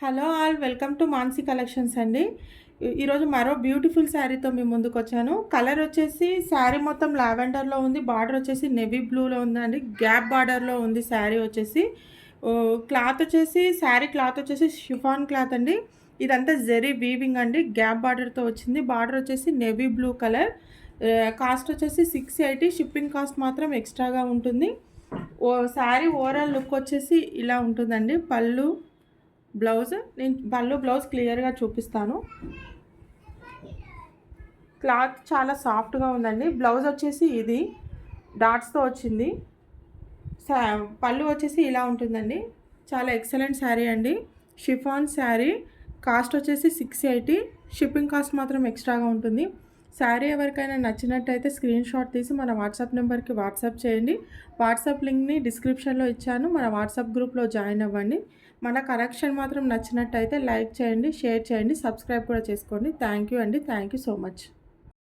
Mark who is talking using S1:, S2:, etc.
S1: Hello all welcome to Mansi collections అండి. ఈరోజు మరో బ్యూటిఫుల్ శారీతో మీ ముందుకొచ్చాను. కలర్ వచ్చేసి శారీ మొత్తం లావెండర్‌లో ఉంది. బార్డర్ వచ్చేసి నేవీ బ్లూలో ఉందండి. గ్యాప్ బార్డర్‌లో ఉంది శారీ వచ్చేసి. క్లాత్ వచ్చేసి శారీ క్లాత్ వచ్చేసి షిఫాన్ క్లాత్ అండి. ఇదంతా జెరీ వీవింగ్ అండి. గ్యాప్ బార్డర్‌తో వచ్చింది. బార్డర్ వచ్చేసి నేవీ బ్లూ కలర్. కాస్ట్ వచ్చేసి 680. షిప్పింగ్ కాస్ట్ మాత్రం ఎక్స్ట్రాగా ఉంటుంది. శారీ ఓవరాల్ లుక్ వచ్చేసి ఇలా ఉంటుందండి. పళ్ళు, బ్లౌజ్ నేను బ్లౌజ్ క్లియర్గా చూపిస్తాను. క్లాత్ చాలా సాఫ్ట్గా ఉందండి. బ్లౌజ్ వచ్చేసి ఇది డాట్స్తో వచ్చింది. పళ్ళు వచ్చేసి ఇలా ఉంటుందండి. చాలా ఎక్సలెంట్ శారీ అండి. షిఫాన్ శారీ. కాస్ట్ వచ్చేసి 680. షిప్పింగ్ కాస్ట్ మాత్రం ఎక్స్ట్రాగా ఉంటుంది. శారీ ఎవరికైనా నచ్చినట్టయితే స్క్రీన్ షాట్ తీసి మన వాట్సాప్ నెంబర్కి వాట్సాప్ చేయండి. వాట్సాప్ లింక్ని డిస్క్రిప్షన్లో ఇచ్చాను. మన వాట్సాప్ గ్రూప్లో జాయిన్ అవ్వండి. మన కలెక్షన్ మాత్రం నచ్చినట్టయితే లైక్ చేయండి, షేర్ చేయండి, సబ్స్క్రైబ్ కూడా చేసుకోండి. థ్యాంక్ యూ అండి. Thank you so much.